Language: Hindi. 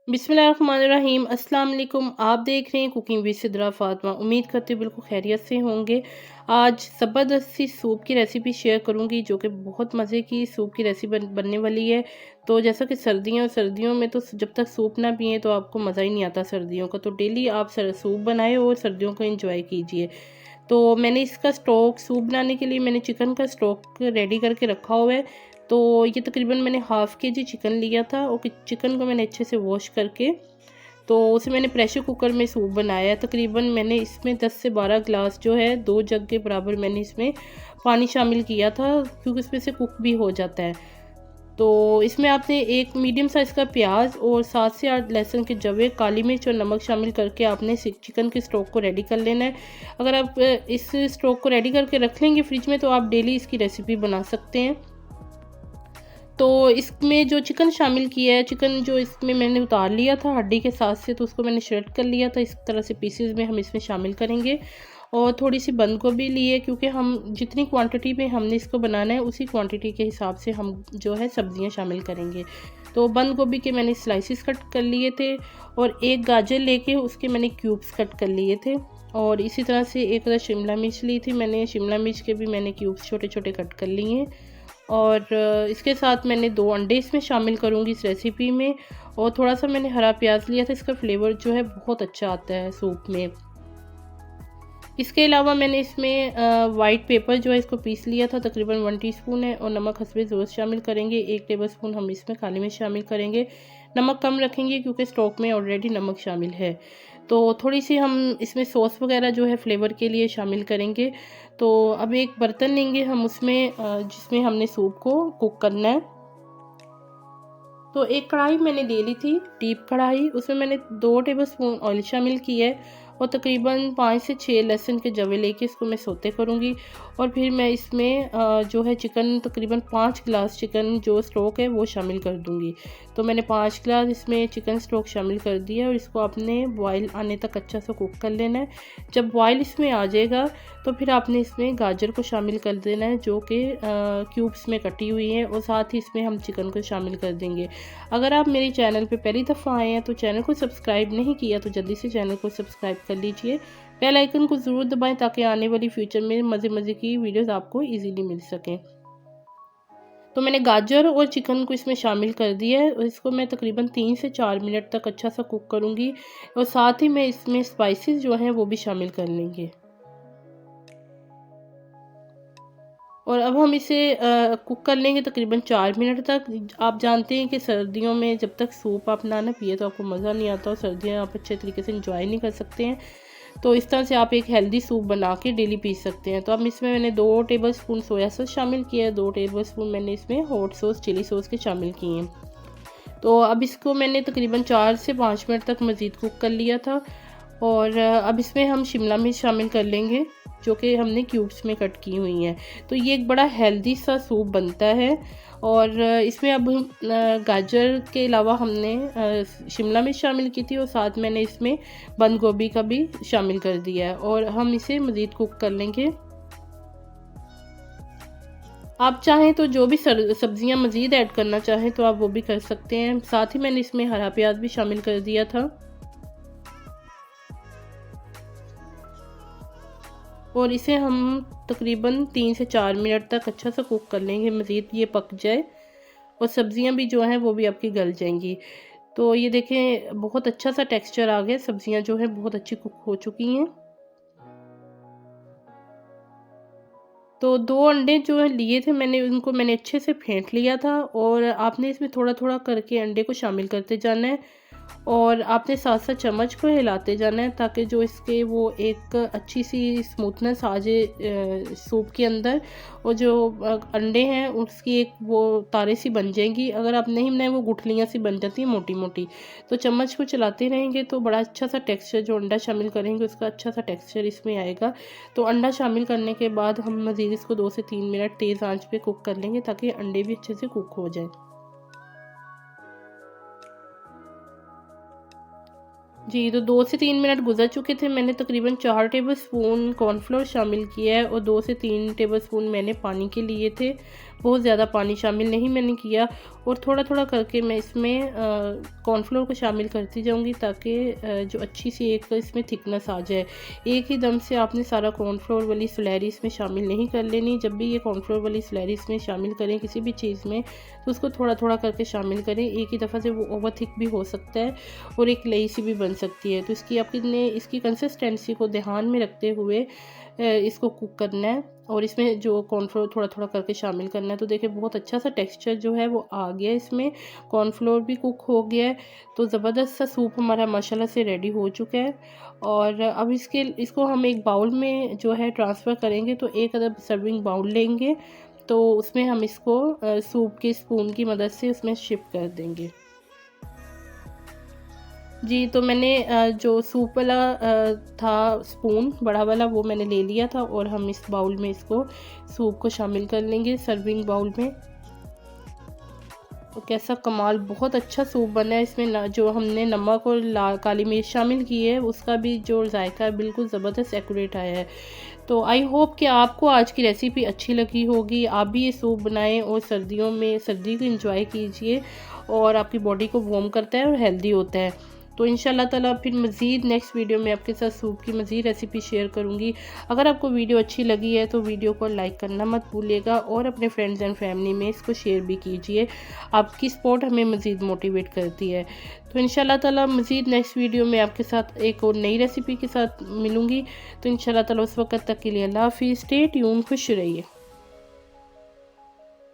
बिस्मिल्लाहिर्रहमानिर्रहीम। अस्सलाम वालेकुम। आप देख रहे हैं कुकिंग विद सिद्रा फातिमा। उम्मीद करते हैं बिल्कुल खैरियत से होंगे। आज ज़बरदस्त सी सूप की रेसिपी शेयर करूंगी जो कि बहुत मज़े की सूप की रेसिपी बनने वाली है। तो जैसा कि सर्दियों में तो जब तक सूप ना पिए तो आपको मज़ा ही नहीं आता सर्दियों का। तो डेली आप सूप बनाए और सर्दियों को इंजॉय कीजिए। तो मैंने इसका स्टॉक सूप बनाने के लिए मैंने चिकन का स्टॉक रेडी करके रखा हुआ है। तो ये तकरीबन मैंने हाफ़ के जी चिकन लिया था और चिकन को मैंने अच्छे से वॉश करके तो उसे मैंने प्रेशर कुकर में सूप बनाया है। तकरीबन मैंने इसमें 10 से 12 ग्लास जो है 2 जग के बराबर मैंने इसमें पानी शामिल किया था, क्योंकि इसमें से कुक भी हो जाता है। तो इसमें आपने एक मीडियम साइज़ का प्याज और 7 से 8 लहसुन के जवे, काली मिर्च और नमक शामिल करके आपने चिकन के स्टॉक को रेडी कर लेना है। अगर आप इस स्टॉक को रेडी करके रख लेंगे फ्रिज में तो आप डेली इसकी रेसिपी बना सकते हैं। तो इसमें जो चिकन शामिल किया है, चिकन जो इसमें मैंने उतार लिया था हड्डी के साथ से, तो उसको मैंने श्रेड कर लिया था। इस तरह से पीसेस में हम इसमें शामिल करेंगे। और थोड़ी सी बंद गोभी ली है, क्योंकि हम जितनी क्वांटिटी में हमने इसको बनाना है उसी क्वांटिटी के हिसाब से हम जो है सब्जियां शामिल करेंगे। तो बंद गोभी के मैंने स्लाइसिस कट कर लिए थे और एक गाजर लेके उसके मैंने क्यूब्स कट कर लिए थे। और इसी तरह से एक शिमला मिर्च ली थी मैंने, शिमला मिर्च के भी मैंने क्यूब्स छोटे छोटे कट कर लिए हैं। और इसके साथ मैंने 2 अंडे इसमें शामिल करूँगी इस रेसिपी में। और थोड़ा सा मैंने हरा प्याज लिया था, इसका फ्लेवर जो है बहुत अच्छा आता है सूप में। इसके अलावा मैंने इसमें वाइट पेपर जो है इसको पीस लिया था, तकरीबन 1 टीस्पून है। और नमक हस्बे ज़रूरत शामिल करेंगे। 1 टेबलस्पून हम इसमें काली मिर्च शामिल करेंगे। नमक कम रखेंगे क्योंकि स्टॉक में ऑलरेडी नमक शामिल है। तो थोड़ी सी हम इसमें सॉस वगैरह जो है फ्लेवर के लिए शामिल करेंगे। तो अब एक बर्तन लेंगे हम उसमें जिसमें हमने सूप को कुक करना है। तो एक कढ़ाई मैंने ले ली थी, डीप कढ़ाई, उसमें मैंने 2 टेबलस्पून ऑयल शामिल किया है। और तकरीबन 5 से 6 लहसुन के जवे लेके इसको मैं सौते करूँगी। और फिर मैं इसमें जो है चिकन, तकरीबन 5 गिलास चिकन जो स्टॉक है वो शामिल कर दूँगी। तो मैंने 5 गिलास इसमें चिकन स्टॉक शामिल कर दिया और इसको आपने बॉयल आने तक अच्छा सा कुक कर लेना है। जब बॉयल इसमें आ जाएगा तो फिर आपने इसमें गाजर को शामिल कर देना है, जो कि क्यूब्स में कटी हुई है। और साथ ही इसमें हम चिकन को शामिल कर देंगे। अगर आप मेरे चैनल पे पहली दफ़ा आए हैं तो चैनल को सब्सक्राइब नहीं किया तो जल्दी से चैनल को सब्सक्राइब कर लीजिए। बेल आइकन को ज़रूर दबाएं ताकि आने वाली फ्यूचर में मज़े की वीडियोस आपको इजीली मिल सकें। तो मैंने गाजर और चिकन को इसमें शामिल कर दिया है और इसको मैं तकरीबन 3 से 4 मिनट तक अच्छा सा कुक करूँगी। और साथ ही मैं इसमें स्पाइसेस जो हैं वो भी शामिल कर लेंगे। और अब हम इसे कुक कर लेंगे तकरीबन 4 मिनट तक। आप जानते हैं कि सर्दियों में जब तक सूप आप ना पिए तो आपको मज़ा नहीं आता और सर्दियाँ आप अच्छे तरीके से इंजॉय नहीं कर सकते हैं। तो इस तरह से आप एक हेल्दी सूप बना के डेली पी सकते हैं। तो अब इसमें मैंने 2 टेबलस्पून सोया सॉस शामिल किया है, 2 टेबलस्पून मैंने इसमें हॉट सॉस, चिली सॉस के शामिल किए हैं। तो अब इसको मैंने तकरीबन 4 से 5 मिनट तक मज़ीद कुक कर लिया था। और अब इसमें हम शिमला मिर्च शामिल कर लेंगे, जो कि हमने क्यूब्स में कट की हुई हैं। तो ये एक बड़ा हेल्दी सा सूप बनता है। और इसमें अब गाजर के अलावा हमने शिमला मिर्च शामिल की थी और साथ मैंने इसमें बंद गोभी का भी शामिल कर दिया है। और हम इसे मज़ीद कुक कर लेंगे। आप चाहें तो जो भी सब्जियां मज़ीद ऐड करना चाहें तो आप वो भी कर सकते हैं। साथ ही मैंने इसमें हरा प्याज भी शामिल कर दिया था। और इसे हम तकरीबन 3 से 4 मिनट तक अच्छा सा कुक कर लेंगे, मज़ीद ये पक जाए और सब्जियां भी जो हैं वो भी आपकी गल जाएंगी। तो ये देखें बहुत अच्छा सा टेक्सचर आ गया, सब्जियां जो हैं बहुत अच्छी कुक हो चुकी हैं। तो 2 अंडे जो है लिए थे मैंने, उनको मैंने अच्छे से फेंट लिया था। और आपने इसमें थोड़ा थोड़ा करके अंडे को शामिल करते जाना है और आपने साथ साथ चम्मच को हिलाते जाना है ताकि जो इसके वो एक अच्छी सी स्मूथनेस आ जाए सूप के अंदर। और जो अंडे हैं उसकी एक वो तारे सी बन जाएंगी। अगर आप नहीं बनाए वो गुठलियाँ सी बन जाती हैं मोटी मोटी। तो चम्मच को चलाते रहेंगे तो बड़ा अच्छा सा टेक्सचर, जो अंडा शामिल करेंगे उसका अच्छा सा टेक्सचर इसमें आएगा। तो अंडा शामिल करने के बाद हम मज़ीद इसको 2 से 3 मिनट तेज़ आंच पे कुक कर लेंगे ताकि अंडे भी अच्छे से कुक हो जाए। जी, तो 2 से 3 मिनट गुज़र चुके थे। मैंने तकरीबन 4 टेबलस्पून कॉर्नफ्लोर शामिल किया है और 2 से 3 टेबलस्पून मैंने पानी के लिए थे। बहुत ज़्यादा पानी शामिल नहीं मैंने किया, और थोड़ा थोड़ा करके मैं इसमें कॉर्नफ्लोर को शामिल करती जाऊंगी ताकि जो अच्छी सी एक इसमें थिकनेस आ जाए। एक ही दम से आपने सारा कॉर्नफ्लोर वाली स्लैरी इसमें शामिल नहीं कर लेनी। जब भी ये कॉर्नफ्लोर वाली स्लैरी इसमें शामिल करें किसी भी चीज़ में, तो उसको थोड़ा थोड़ा करके शामिल करें। एक ही दफ़ा से वो ओवर थिक भी हो सकता है और एक लई सी भी बन सकती है। तो इसकी कंसिस्टेंसी को ध्यान में रखते हुए इसको कुक करना है, और इसमें जो कॉर्नफ्लोर थोड़ा थोड़ा करके शामिल करना है। तो देखिए बहुत अच्छा सा टेक्सचर जो है वो आ गया, इसमें कॉर्नफ्लोर भी कुक हो गया है। तो ज़बरदस्त सा सूप हमारा माशाल्लाह से रेडी हो चुका है। और अब इसको हम एक बाउल में जो है ट्रांसफ़र करेंगे। तो एक अदद सर्विंग बाउल लेंगे, तो उसमें हम इसको सूप के स्पून की मदद से उसमें शिफ्ट कर देंगे। जी, तो मैंने जो सूप वाला था स्पून बड़ा वाला, वो मैंने ले लिया था, और हम इस बाउल में इसको सूप को शामिल कर लेंगे सर्विंग बाउल में। तो कैसा कमाल, बहुत अच्छा सूप बना है। इसमें जो हमने नमक और काली मिर्च शामिल की है उसका भी जो जायका है बिल्कुल ज़बरदस्त एक्यूरेट आया है। तो आई होप कि आपको आज की रेसिपी अच्छी लगी होगी। आप भी ये सूप बनाएं और सर्दियों में सर्दी को एंजॉय कीजिए, और आपकी बॉडी को वार्म करता है और हेल्दी होता है। तो इंशाल्लाह ताला फिर मज़ीद नेक्स्ट वीडियो में आपके साथ सूप की मज़ीद रेसिपी शेयर करूँगी। अगर आपको वीडियो अच्छी लगी है तो वीडियो को लाइक करना मत भूलिएगा, और अपने फ्रेंड्स एंड फैमिली में इसको शेयर भी कीजिए। आपकी सपोर्ट हमें मज़ीद मोटिवेट करती है। तो इंशाल्लाह ताला मज़ीद नेक्स्ट वीडियो में आपके साथ एक और नई रेसिपी के साथ मिलूँगी। तो इंशाल्लाह ताला उस वक्त तक के लिए अल्लाह हाफ़िज़। स्टे ट्यून, खुश रहिए।